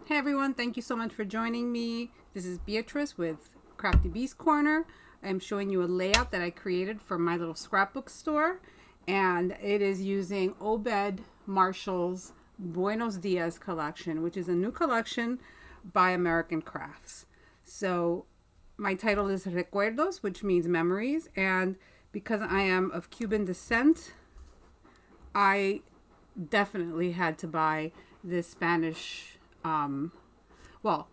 Hey everyone, thank you so much for joining me. This is Beatrice with Crafty Beast Corner. I'm showing you a layout that I created for My Little Scrapbook Store, and it is using Obed Marshall's Buenos Dias collection, which is a new collection by American Crafts. So my title is Recuerdos, which means memories, and because I am of Cuban descent, I definitely had to buy this Spanish. Well,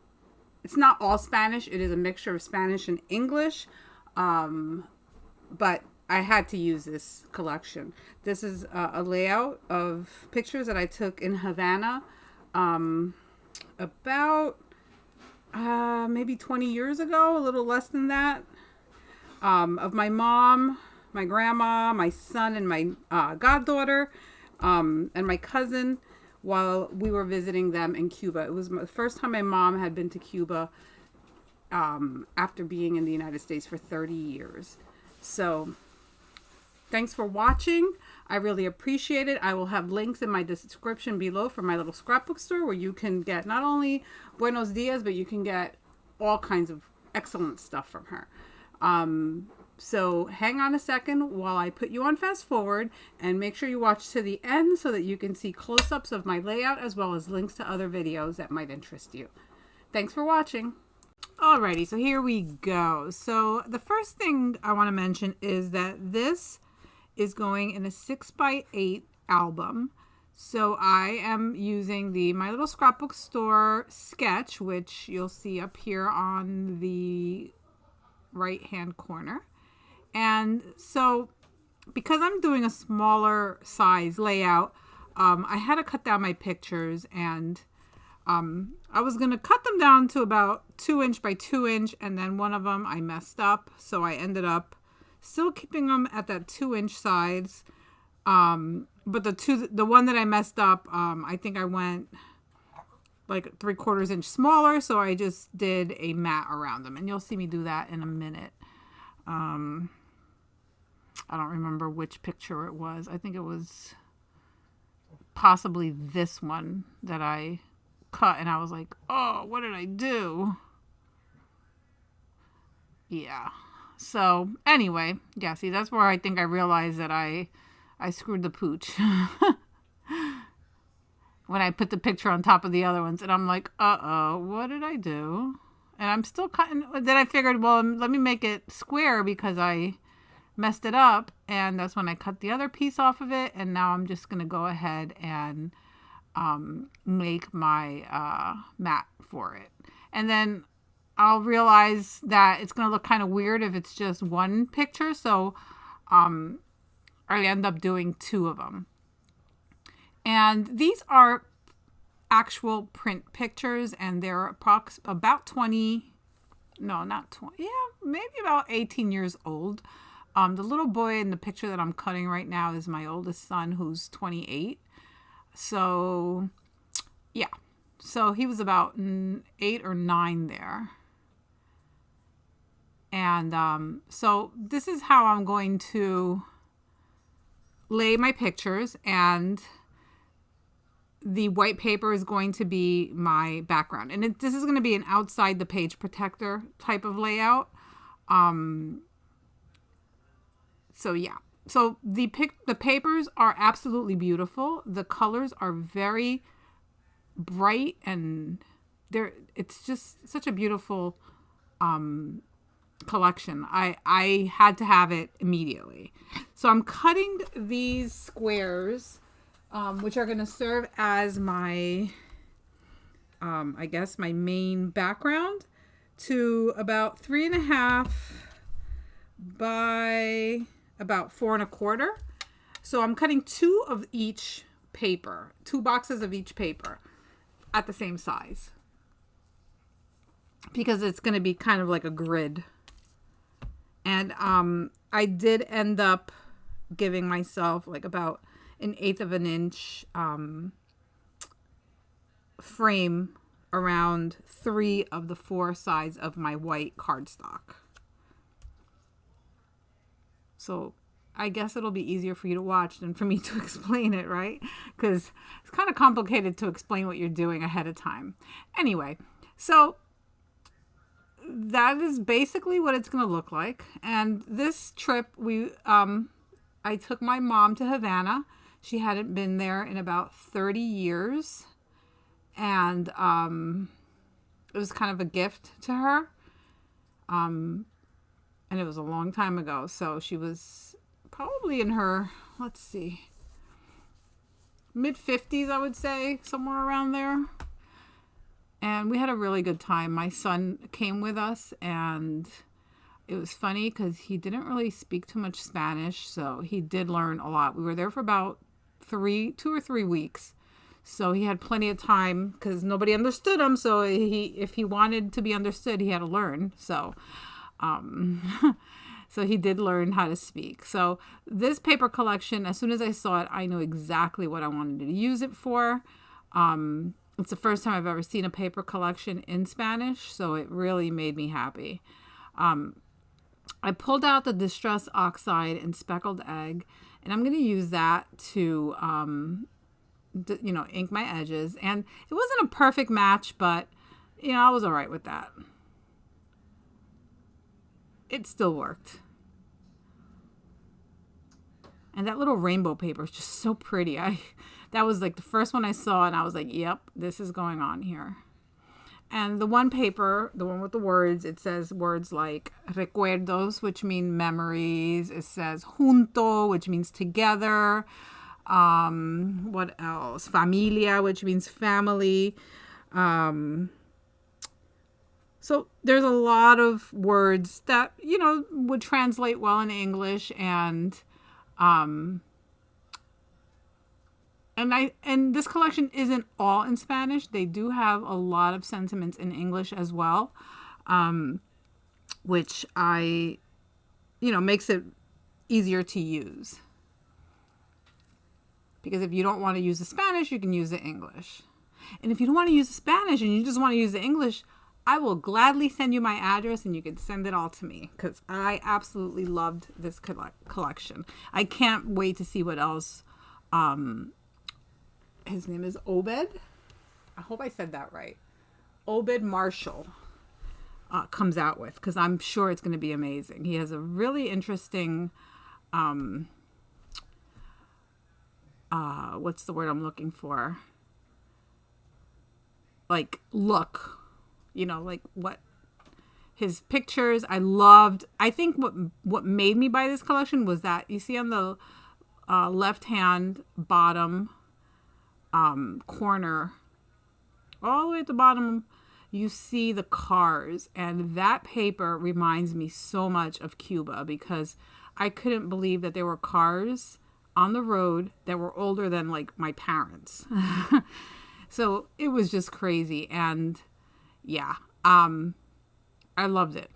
it's not all Spanish. It is a mixture of Spanish and English. But I had to use this collection. This is a layout of pictures that I took in Havana about maybe 20 years ago, a little less than that, of my mom, my grandma, my son, and my goddaughter, and my cousin while we were visiting them in Cuba. It was the first time my mom had been to Cuba after being in the United States for 30 years. So thanks for watching. I really appreciate it. I will have links in my description below for My Little Scrapbook Store, where you can get not only Buenos Dias, but you can get all kinds of excellent stuff from her. So hang on a second while I put you on fast forward, and make sure you watch to the end so that you can see close-ups of my layout as well as links to other videos that might interest you. Thanks for watching. Alrighty, so here we go. So the first thing I want to mention is that this is going in a 6x8 album. So I am using the My Little Scrapbook Store sketch, which you'll see up here on the right hand corner. And so because I'm doing a smaller size layout, I had to cut down my pictures, and I was going to cut them down to about 2" by 2", and then one of them I messed up. So I ended up still keeping them at that 2" size. But the one that I messed up, I think I went like 3/4 inch smaller. So I just did a mat around them, and you'll see me do that in a minute. I don't remember which picture it was. I think it was possibly this one that I cut, and I was like, oh, what did I do? Yeah. So anyway, yeah, see, that's where I think I realized that I screwed the pooch. When I put the picture on top of the other ones, and I'm like, uh-oh, what did I do? And I'm still cutting. Then I figured, well, let me make it square because I messed it up, and that's when I cut the other piece off of it. And now I'm just gonna go ahead and make my mat for it, and then I'll realize that it's gonna look kind of weird if it's just one picture, so I end up doing 2 of them. And these are actual print pictures, and they're about 20, no, not 20, yeah, maybe about 18 years old. The little boy in the picture that I'm cutting right now is my oldest son, who's 28. So, yeah. So he was about 8 or 9 there. And so this is how I'm going to lay my pictures, and the white paper is going to be my background. And this is going to be an outside the page protector type of layout. So yeah, so the papers are absolutely beautiful. The colors are very bright, and it's just such a beautiful collection. I had to have it immediately. So I'm cutting these squares, which are going to serve as my, I guess, my main background, to about 3.5 by about 4.25. So I'm cutting 2 of each paper, 2 boxes of each paper at the same size, because it's going to be kind of like a grid. And I did end up giving myself like about 1/8 of an inch frame around 3 of the 4 sides of my white cardstock. So I guess it'll be easier for you to watch than for me to explain it, right? Because it's kind of complicated to explain what you're doing ahead of time. Anyway, so that is basically what it's going to look like. And this trip, I took my mom to Havana. She hadn't been there in about 30 years. And it was kind of a gift to her. And it was a long time ago. So she was probably in her, let's see, mid-50s, I would say, somewhere around there. And we had a really good time. My son came with us, and it was funny because he didn't really speak too much Spanish, so he did learn a lot. We were there for about 2 or 3 weeks, so he had plenty of time because nobody understood him. So if he wanted to be understood, he had to learn. So, so he did learn how to speak. So this paper collection, as soon as I saw it, I knew exactly what I wanted to use it for. It's the first time I've ever seen a paper collection in Spanish, so it really made me happy. I pulled out the Distress Oxide and Speckled Egg, and I'm going to use that to, ink my edges. And it wasn't a perfect match, but, I was all right with that. It still worked. And that little rainbow paper is just so pretty. That was like the first one I saw, and I was like, yep, this is going on here. And the one paper, the one with the words, it says words like recuerdos, which mean memories. It says junto, which means together. What else? Familia, which means family. So there's a lot of words that, would translate well in English, and this collection isn't all in Spanish. They do have a lot of sentiments in English as well, which makes it easier to use. Because if you don't want to use the Spanish, you can use the English. And if you don't want to use the Spanish and you just want to use the English, I will gladly send you my address and you can send it all to me, because I absolutely loved this collection. I can't wait to see what else. His name is Obed. I hope I said that right. Obed Marshall comes out with, because I'm sure it's going to be amazing. He has a really interesting, what's the word I'm looking for? Like look, like what his pictures. I think what made me buy this collection was that you see on the left hand bottom corner, all the way at the bottom, you see the cars, and that paper reminds me so much of Cuba, because I couldn't believe that there were cars on the road that were older than like my parents. So it was just crazy, and yeah, I loved it.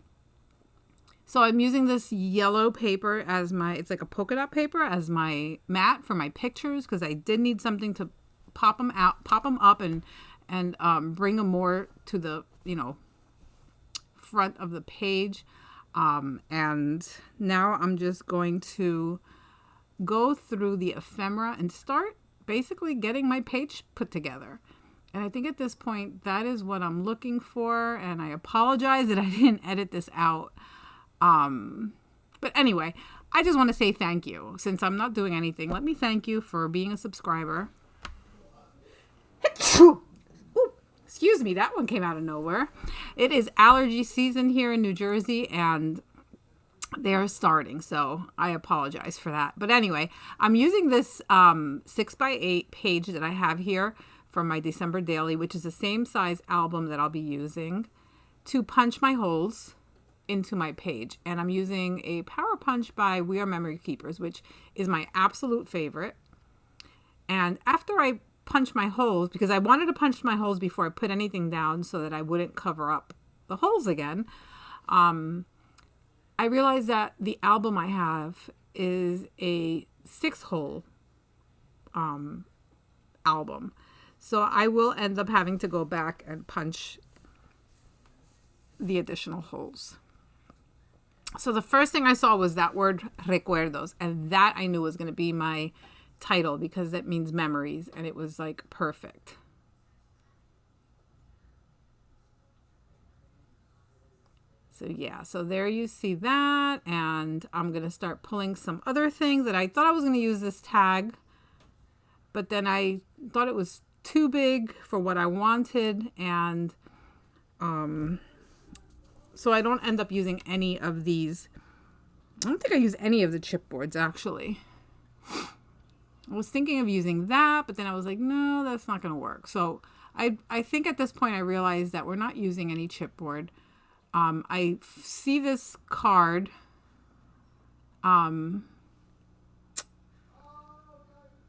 So I'm using this yellow paper as it's like a polka dot paper as my mat for my pictures, because I did need something to pop them up and bring them more to the, front of the page. And now I'm just going to go through the ephemera and start basically getting my page put together. And I think at this point, that is what I'm looking for. And I apologize that I didn't edit this out. But anyway, I just want to say thank you. Since I'm not doing anything, let me thank you for being a subscriber. Ooh, excuse me, that one came out of nowhere. It is allergy season here in New Jersey, and they're starting, so I apologize for that. But anyway, I'm using this 6x8 page that I have here from my December daily, which is the same size album that I'll be using to punch my holes into my page. And I'm using a Power Punch by We Are Memory Keepers, which is my absolute favorite. And after I punch my holes, because I wanted to punch my holes before I put anything down so that I wouldn't cover up the holes again, I realized that the album I have is a 6-hole album. So I will end up having to go back and punch the additional holes. So the first thing I saw was that word recuerdos, and that I knew was going to be my title because that means memories, and it was like perfect. So yeah, so there you see that, and I'm going to start pulling some other things that I thought I was going to use this tag, but then I thought it was too big for what I wanted, and so I don't end up using any of these. I don't think I use any of the chipboards, actually. I was thinking of using that, but then I was like, no, that's not going to work. So I think at this point I realized that we're not using any chipboard. I see this card. And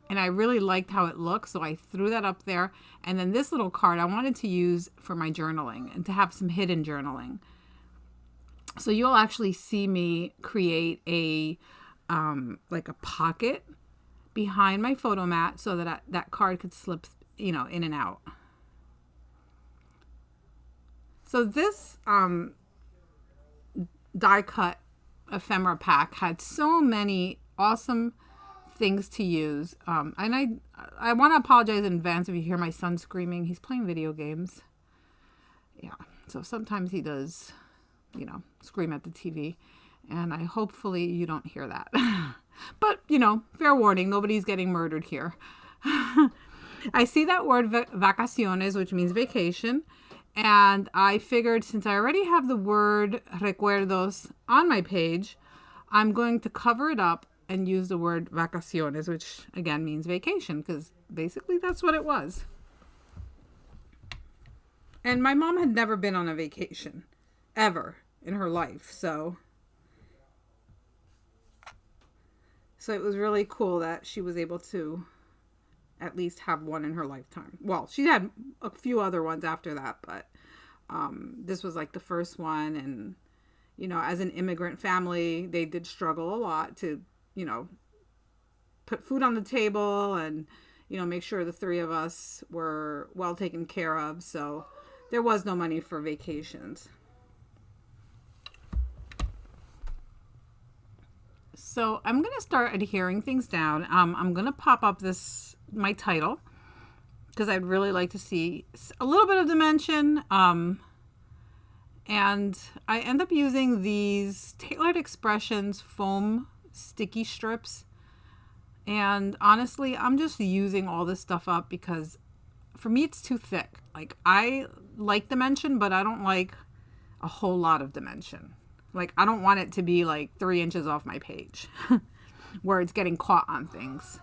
I really liked how it looked, so I threw that up there. And then this little card I wanted to use for my journaling and to have some hidden journaling. So you'll actually see me create a like a pocket behind my photo mat so that that card could slip, you know, in and out. So this die cut ephemera pack had so many awesome things to use, and I want to apologize in advance if you hear my son screaming. He's playing video games. Yeah, so sometimes he does, you know, scream at the TV, and hopefully you don't hear that. But, you know, fair warning, nobody's getting murdered here. I see that word vacaciones, which means vacation, and I figured since I already have the word recuerdos on my page, I'm going to cover it up and use the word vacaciones, which again means vacation, because basically that's what it was. And my mom had never been on a vacation ever in her life, so it was really cool that she was able to at least have one in her lifetime. Well, she had a few other ones after that, but this was like the first one. And, you know, as an immigrant family, they did struggle a lot to, you know, put food on the table and, you know, make sure the three of us were well taken care of. So there was no money for vacations. So I'm going to start adhering things down. I'm going to pop up my title, because I'd really like to see a little bit of dimension. And I end up using these Tailored Expressions foam sticky strips. And honestly, I'm just using all this stuff up because for me, it's too thick. Like, I like dimension, but I don't like a whole lot of dimension. Like, I don't want it to be like 3 inches off my page where it's getting caught on things.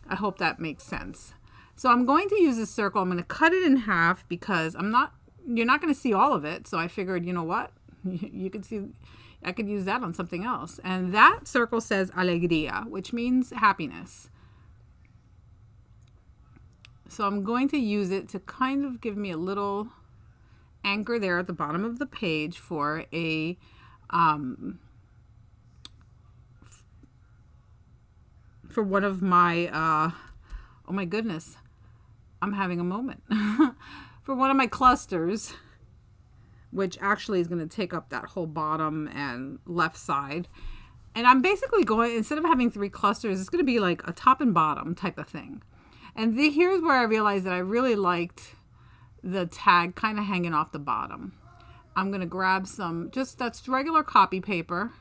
I hope that makes sense. So I'm going to use this circle. I'm going to cut it in half because you're not going to see all of it. So I figured, you know what? You could see, I could use that on something else. And that circle says alegría, which means happiness. So I'm going to use it to kind of give me a little anchor there at the bottom of the page for a for one of my oh my goodness, I'm having a moment. For one of my clusters, which actually is going to take up that whole bottom and left side. And I'm basically going, instead of having 3 clusters, it's going to be like a top and bottom type of thing. And here's where I realized that I really liked the tag kind of hanging off the bottom. I'm going to grab that's regular copy paper,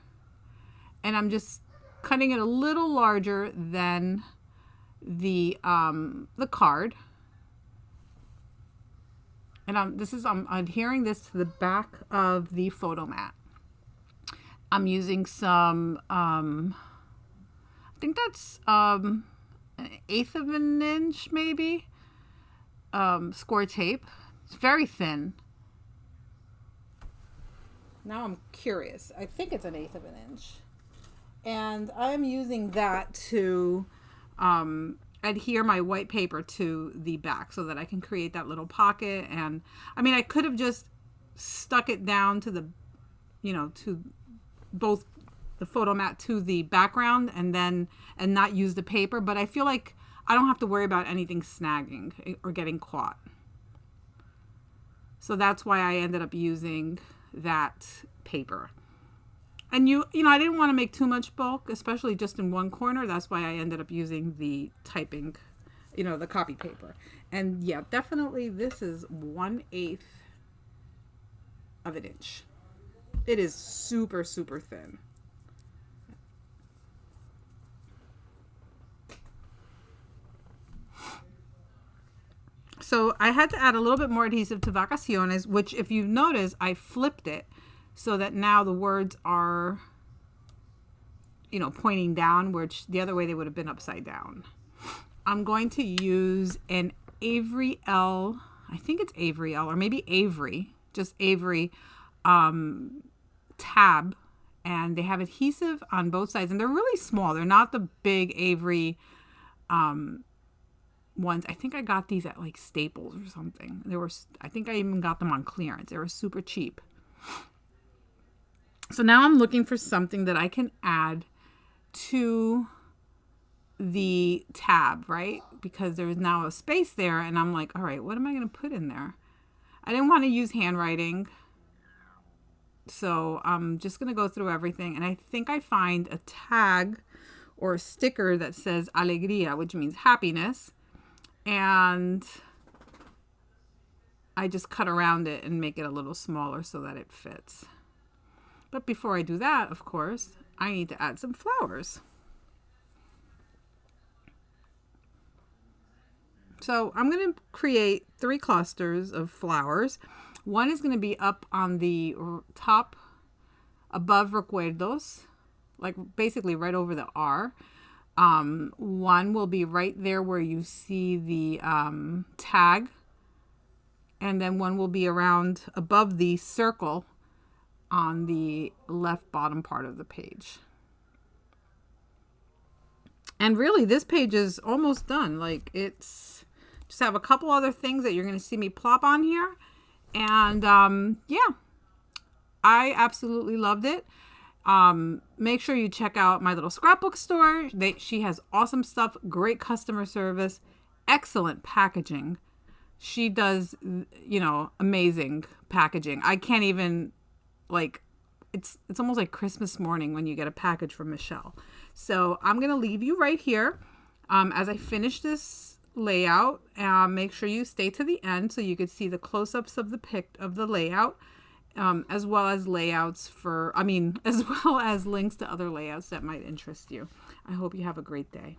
and I'm just cutting it a little larger than the card. And I'm adhering this to the back of the photo mat. I'm using some, I think that's an 1/8 of an inch maybe, score tape. It's very thin. Now I'm curious. I think it's an 1/8 of an inch. And I'm using that to adhere my white paper to the back so that I can create that little pocket. And I mean, I could have just stuck it down to to both the photo mat to the background and not use the paper, but I feel like I don't have to worry about anything snagging or getting caught. So that's why I ended up using that paper. And I didn't want to make too much bulk, especially just in one corner. That's why I ended up using the typing, the copy paper. And yeah, definitely this is 1/8 of an inch. It is super, super thin. So I had to add a little bit more adhesive to Vacaciones, which if you notice, I flipped it so that now the words are, pointing down, which the other way they would have been upside down. I'm going to use an Avery L, I think it's Avery L, or maybe Avery, just Avery tab. And they have adhesive on both sides. And they're really small. They're not the big Avery ones. I think I got these at like Staples or something. I think I even got them on clearance. They were super cheap. So now I'm looking for something that I can add to the tab, right? Because there's now a space there, and I'm like, all right, what am I going to put in there? I didn't want to use handwriting, so I'm just going to go through everything, and I think I find a tag or a sticker that says alegría, which means happiness, and I just cut around it and make it a little smaller so that it fits. But before I do that, of course, I need to add some flowers. So I'm going to create 3 clusters of flowers. One is going to be up on the top above Recuerdos, like basically right over the R. One will be right there where you see the tag. And then one will be around above the circle on the left bottom part of the page. And really, this page is almost done. Like, it's just have a couple other things that you're going to see me plop on here. And yeah, I absolutely loved it. Make sure you check out My Little Scrapbook Store. She has awesome stuff, great customer service, excellent packaging. She does, amazing packaging. I can't even, it's almost like Christmas morning when you get a package from Michelle. So I'm going to leave you right here as I finish this layout. Make sure you stay to the end so you can see the close-ups of the layout, as well as as well as links to other layouts that might interest you. I hope you have a great day.